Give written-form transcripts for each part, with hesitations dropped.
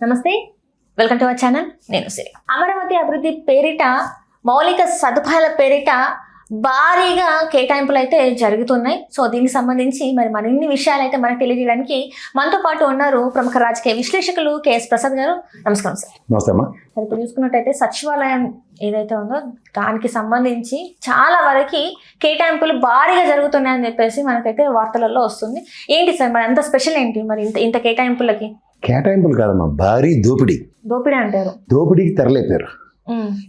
నమస్తే, welcome to our channel. నేను సిరి. అమరావతి అభివృద్ధి పేరిట మౌలిక సదుపాయాల పేరిట భారీగా కేటాయింపులు అయితే జరుగుతున్నాయి. సో దీనికి సంబంధించి మరిన్ని విషయాలు అయితే మనకు తెలియజేయడానికి మనతో పాటు ఉన్నారు ప్రముఖ రాజకీయ విశ్లేషకులు కేఎస్ ప్రసాద్ గారు. నమస్కారం సార్. నమస్తే అమ్మా. ఇప్పుడు చూసుకున్నట్టయితే సచివాలయం ఏదైతే ఉందో దానికి సంబంధించి చాలా వరకు కేటాయింపులు భారీగా జరుగుతున్నాయని చెప్పేసి మనకైతే వార్తలలో వస్తుంది. ఏంటి సార్ మరి అంత స్పెషల్ ఏంటి మరి ఇంత కేటాయింపులకి? కేటాయింపులు కాదమ్మా, భారీ దోపిడీ అంటారు. దోపిడీకి తెరలేపారు.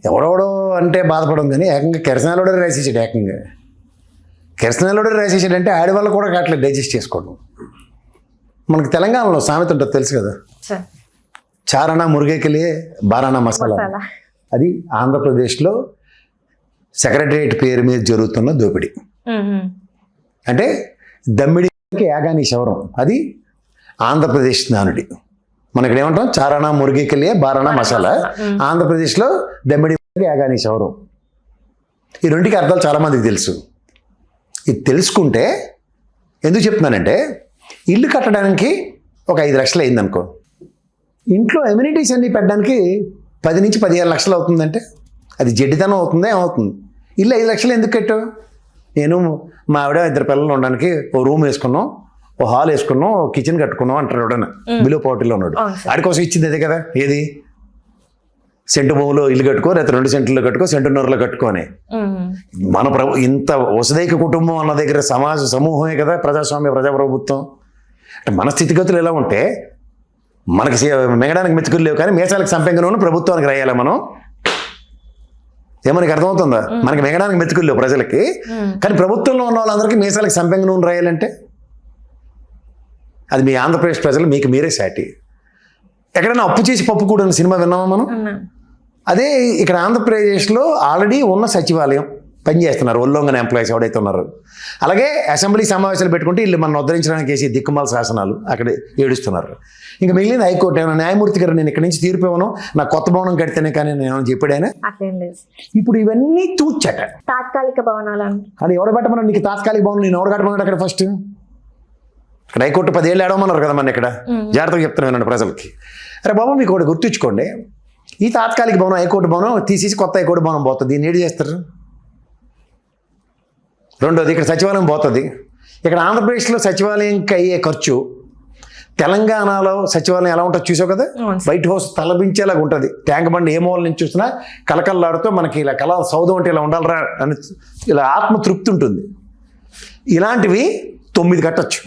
ఎవడెవడో అంటే బాధపడం కానీ ఏకంగా కిరసనాలోడే రాసేసాడు. ఏకంగా కిరసనాలోడే రాసేసాడంటే ఆడవాళ్ళు కూడా కావట్లేదు డైజెస్ట్ చేసుకోవడం. మనకి తెలంగాణలో సామెత ఉంటుంది తెలుసు కదా, చారణ మురుగేకలే బారానా మసాలా. అది ఆంధ్రప్రదేశ్లో సెక్రటరియట్ పేరు మీద జరుగుతున్న దోపిడీ. అంటే దమ్మిడికి యాగాని శవరం, అది ఆంధ్రప్రదేశ్ నానుడి. మన ఇక్కడ ఏమంటాం, చారానా మురుగేకలే బారానా మసాలా. ఆంధ్రప్రదేశ్లో దమ్మిడి యాగాని శవరం. ఈ రెండుకి అర్థాలు చాలామందికి తెలుసు. ఇది తెలుసుకుంటే ఎందుకు చెప్తున్నానంటే, ఇల్లు కట్టడానికి ఒక 5 లక్షలు అయిందనుకో, ఇంట్లో ఎమ్యూనిటీస్ అన్నీ పెట్టడానికి 10 నుంచి 15 లక్షలు అవుతుందంటే అది జడ్డితనం అవుతుందా ఏమవుతుంది? ఇల్లు 5 లక్షలు ఎందుకు కట్టావు? నేను మా ఆవిడ 2 పిల్లలు ఉండడానికి ఓ రూమ్ వేసుకున్నాం, ఓ హాల్ వేసుకున్నాం, ఓ కిచెన్ కట్టుకున్నాం అంటారు ఎవడన్నా. బిలో పావర్టీలో ఉన్నాడు. ఆడి కోసం ఇచ్చింది అదే కదా. ఏది సెంటు భూమిలో ఇల్లు కట్టుకో, లేకపోతే 2 సెంట్లలో కట్టుకో, సెంటున్నరలో కట్టుకోని. మన ఇంత వసుదైక కుటుంబం అన్న దగ్గర సమాజ సమూహమే కదా ప్రజాస్వామ్య ప్రజాప్రభుత్వం. అంటే మన స్థితిగతులు ఎలా ఉంటే మనకి మిగడానికి మెతుకులు లేవు కానీ మీసాలకు సంపెంగనూ ప్రభుత్వానికి రాయాలి మనం. ఏమనికి అర్థమవుతుందా? మనకి మిగడానికి మెతుకులు లేవు ప్రజలకి, కానీ ప్రభుత్వంలో ఉన్న వాళ్ళందరికీ మీసాలకు సంపెంగ నూనె రాయాలంటే అది మీ ఆంధ్రప్రదేశ్ ప్రజలు మీకు మీరే సాటి. ఎక్కడైనా అప్పు చేసి పప్పు కూడా సినిమా విన్నామా మనం? అదే ఇక్కడ ఆంధ్రప్రదేశ్లో ఆల్రెడీ ఉన్న సచివాలయం పనిచేస్తున్నారు ఒళ్ళొంగన ఎంప్లాయీస్ ఎవడైతే ఉన్నారు. అలాగే అసెంబ్లీ సమావేశాలు పెట్టుకుంటే వీళ్ళు మనం ఉద్ధరించడానికి వేసి దిక్కుమాల శాసనాలు అక్కడ ఏడుస్తున్నారు. ఇంకా మిగిలిన హైకోర్టు ఏమైనా న్యాయమూర్తి గారు నేను ఇక్కడి నుంచి తీర్పు ఇవ్వను, నాకు కొత్త భవనం కడితేనే కానీ నేను చెప్పాడైనా. ఇప్పుడు ఇవన్నీ తూచట తాత్కాలిక భవనాలు అది ఎవడ పెట్టమన్నా, నీకు తాత్కాలిక భవనం నేను ఎవడ కట్టమన్నాడు అక్కడ? ఫస్ట్ ఇక్కడ హైకోర్టు 10 ఏళ్ళు ఏడవమన్నారు కదా మన ఇక్కడ. జాగ్రత్తగా చెప్తున్నాను ప్రజలకి. అరే బాబు, మీకు ఒకటి గుర్తుంచుకోండి, ఈ తాత్కాలిక భవనం హైకోర్టు భవనం తీసేసి కొత్త హైకోర్టు భవనం పోతుంది. దీన్ని ఏడు చేస్తారు? రెండోది, ఇక్కడ సచివాలయం పోతుంది. ఇక్కడ ఆంధ్రప్రదేశ్లో సచివాలయంకి అయ్యే ఖర్చు తెలంగాణలో సచివాలయం ఎలా ఉంటుందో చూసావు కదా. వైట్ హౌస్ తలపించేలాగా ఉంటుంది. ట్యాంక్ బండ్ ఏ మూల నుంచి చూసినా కలకల్లాడుతూ మనకి ఇలా కళ సౌదం అంటే ఇలా ఉండాలరా అని ఇలా ఆత్మతృప్తి ఉంటుంది. ఇలాంటివి 9 కట్టచ్చు.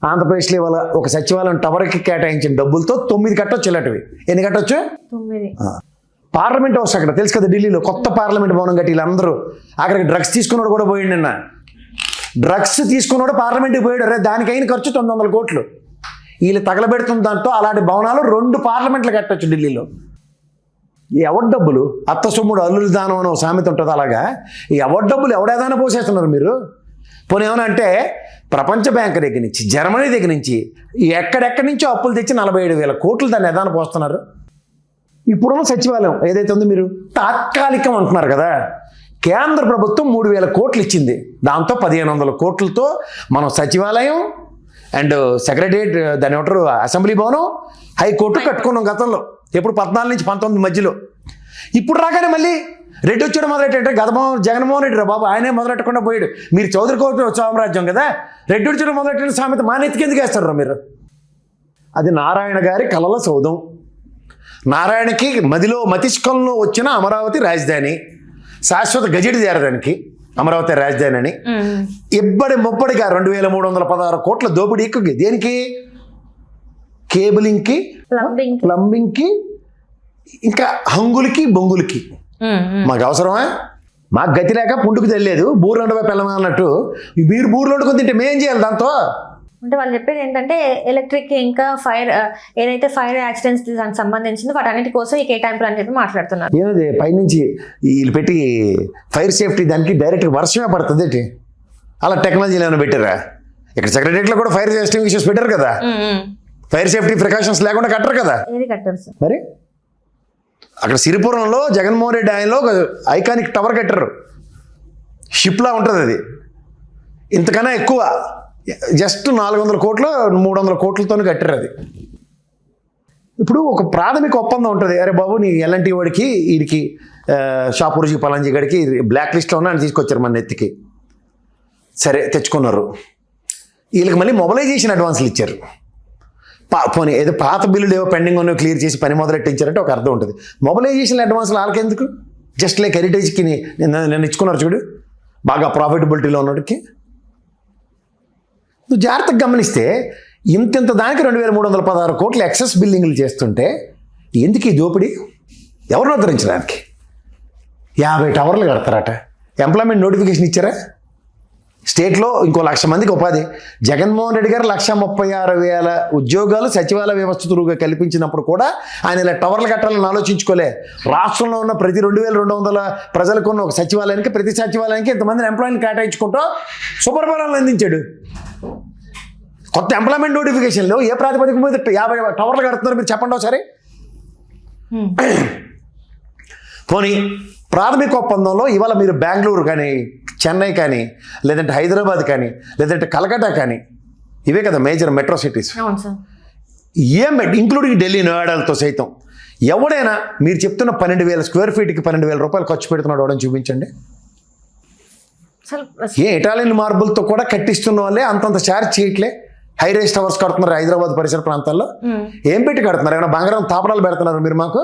ఆంధ్రప్రదేశ్లో ఇవాళ ఒక సచివాలయం టవర్కి కేటాయించిన డబ్బులతో 9 కట్టొచ్చు. ఇలాంటివి ఎన్ని కట్టొచ్చు? 9. పార్లమెంట్ హౌస్ అక్కడ తెలుసు కదా, ఢిల్లీలో కొత్త పార్లమెంట్ భవనం కట్టి వీళ్ళందరూ అక్కడికి డ్రగ్స్ తీసుకున్నాడు కూడా పోయింది. నిన్న డ్రగ్స్ తీసుకున్నాడు పార్లమెంట్కి పోయాడు. అరే దానికైన ఖర్చు 900 కోట్లు. వీళ్ళు తగలబెడుతున్న దాంతో అలాంటి భవనాలు 2 పార్లమెంట్లు కట్టొచ్చు ఢిల్లీలో. ఈ ఎవరి డబ్బులు అత్త సొమ్ముడు అల్లులు దానం అని ఒక సామెత ఉంటుంది. అలాగా ఈ ఎవరి డబ్బులు ఎవడేదానా పోసేస్తున్నారు మీరు. పోనీ ఏమన్నా అంటే ప్రపంచ బ్యాంక్ దగ్గర నుంచి, జర్మనీ దగ్గర నుంచి, ఎక్కడెక్కడి నుంచో అప్పులు తెచ్చి 47,000 కోట్లు దాన్ని ఏదాన పోస్తున్నారు. ఇప్పుడున్న సచివాలయం ఏదైతే ఉందో మీరు తాత్కాలికం అంటున్నారు కదా, కేంద్ర ప్రభుత్వం 3,000 కోట్లు ఇచ్చింది. దాంతో 1,500 కోట్లతో మనం సచివాలయం అండ్ సెక్రటరియట్, దాని ఏమంటారు అసెంబ్లీ భవనం, హైకోర్టు కట్టుకున్నాం గతంలో. ఎప్పుడు 14 నుంచి 19 మధ్యలో. ఇప్పుడు రాగానే మళ్ళీ రెడ్డి వచ్చాడు మొదలెట్టే గతమోహన్ జగన్మోహన్ రెడ్డి రా బాబు, ఆయనే మొదలెట్టకుండా పోయాడు. మీరు చౌదరి కోట సామ్రాజ్యం కదా, రెడ్డి వచ్చాడు మొదలెట్టిన సామెత మా నెత్తికి ఎందుకు వేస్తారా మీరు? అది నారాయణ గారి కలల సౌధం. నారాయణకి మదిలో మతిష్కంలో వచ్చిన అమరావతి రాజధాని, శాశ్వత గజెట్ చేరడానికి అమరావతి రాజధాని అని ఇబ్బడి ముప్పడిగా 2,316 కోట్ల దోపిడీ. దేనికి? కేబులింగ్కి, ప్లంబింగ్కి, ఇంకా హంగులకి బొంగులకి. మాకు అవసరమా? మాకు గతి లేక పుండుకు తెలియలేదు, బూర్లు వండవే పిల్లమా అన్నట్టు మీరు బూర్లు వండుకొని తింటే మేం చేయాలి దాంతో? అంటే వాళ్ళు చెప్పేది ఏంటంటే ఎలక్ట్రిక్ ఇంకా ఫైర్, ఏదైతే ఫైర్ యాక్సిడెంట్స్ దానికి సంబంధించింది వాటన్నిటి కోసం ఈ కేటాయింపులు అని చెప్పి మాట్లాడుతున్నారు. ఏమది పైనుంచి వీళ్ళు పెట్టి ఫైర్ సేఫ్టీ దానికి డైరెక్ట్గా వర్షమే పడుతుంది ఏంటి? అలా టెక్నాలజీలు ఏమైనా పెట్టారా? ఇక్కడ సెక్రటరియట్లో కూడా ఫైర్ ఎక్స్టింగ్విషర్స్ పెట్టారు కదా, ఫైర్ సేఫ్టీ ప్రికాషన్స్ లేకుండా కట్టరు కదా. ఏది కట్టారు సార్? మరి అక్కడ సిరిపురంలో జగన్మోహన్ రెడ్డి ఆయనలో ఒక ఐకానిక్ టవర్ కట్టారు. షిప్లా ఉంటుంది అది. ఇంతకన్నా ఎక్కువ జస్ట్ 400 కోట్లు 300 కోట్లతో కట్టారు అది. ఇప్పుడు ఒక ప్రాథమిక ఒప్పందం ఉంటుంది, అరే బాబు నీ ఎల్ఎన్టీ వాడికి వీడికి షాపూర్జీ పలాంజీ గడికి బ్లాక్ లిస్ట్లో ఉన్న అని తీసుకొచ్చారు మన నెత్తికి. సరే తెచ్చుకున్నారు, వీళ్ళకి మళ్ళీ మొబలైజేషన్ అడ్వాన్స్లు ఇచ్చారు. పోనీ ఏదో పాత బిల్లులు ఏవో పెండింగ్ ఉన్నవి క్లియర్ చేసి పని మొదలెట్టించారంటే ఒక అర్థం ఉంటుంది. మొబలైజేషన్ అడ్వాన్స్లు వాళ్ళకెందుకు? జస్ట్ లైక్ హెరిటేజ్కి నేను ఇచ్చుకున్నారు చూడు, బాగా ప్రాఫిటబిలిటీలో ఉన్నటికి. నువ్వు జాగ్రత్తగా గమనిస్తే ఇంత దానికి 2316 కోట్ల ఎక్సెస్ బిల్లింగ్లు చేస్తుంటే ఎందుకు ఈ దోపిడీ? ఎవరిని ఉద్ధరించడానికి? 50 టవర్లు కడతారట. ఎంప్లాయ్మెంట్ నోటిఫికేషన్ ఇచ్చారా? స్టేట్లో ఇంకో 1,00,000 మందికి ఉపాధి. జగన్మోహన్ రెడ్డి గారు 1,36,000 ఉద్యోగాలు సచివాలయ వ్యవస్థ త్రూగా కల్పించినప్పుడు కూడా ఆయన ఇలా టవర్లు కట్టాలని ఆలోచించుకోలే. రాష్ట్రంలో ఉన్న ప్రతి 2,200 ప్రజలకు ఉన్న ఒక సచివాలయానికి, ప్రతి సచివాలయానికి ఇంతమందిని ఎంప్లాయ్ని కేటాయించుకుంటూ సుపరిపాలనలు అందించాడు. కొత్త ఎంప్లాయ్మెంట్ నోటిఫికేషన్లో ఏ ప్రాతిపదిక మీద 50 టవర్లు కడుతున్నారు మీరు చెప్పండి ఒకసారి. పోనీ ప్రాథమిక ఒప్పందంలో ఇవాళ మీరు బెంగళూరు కానీ, చెన్నై కానీ, లేదంటే హైదరాబాద్ కానీ, లేదంటే కలకట్టా కానీ, ఇవే కదా major metro cities, including Delhi, నోయిడాలతో సైతం ఎవడైనా మీరు చెప్తున్న 12,000 స్క్వేర్ ఫీట్కి 12,000 రూపాయలు ఖర్చు పెడుతున్నాడు అవడం చూపించండి. ఏ ఇటాలియన్ మార్బుల్తో కూడా కట్టిస్తున్న వాళ్ళే అంతంత ఛార్జ్ చేయట్లే. హై రైజ్ టవర్స్ కడుతున్నారు హైదరాబాద్ పరిసర ప్రాంతాల్లో. ఏం పెట్టి కడుతున్నారు? ఏమైనా బంగారం తాపడాలు పెడుతున్నారు మీరు మాకు?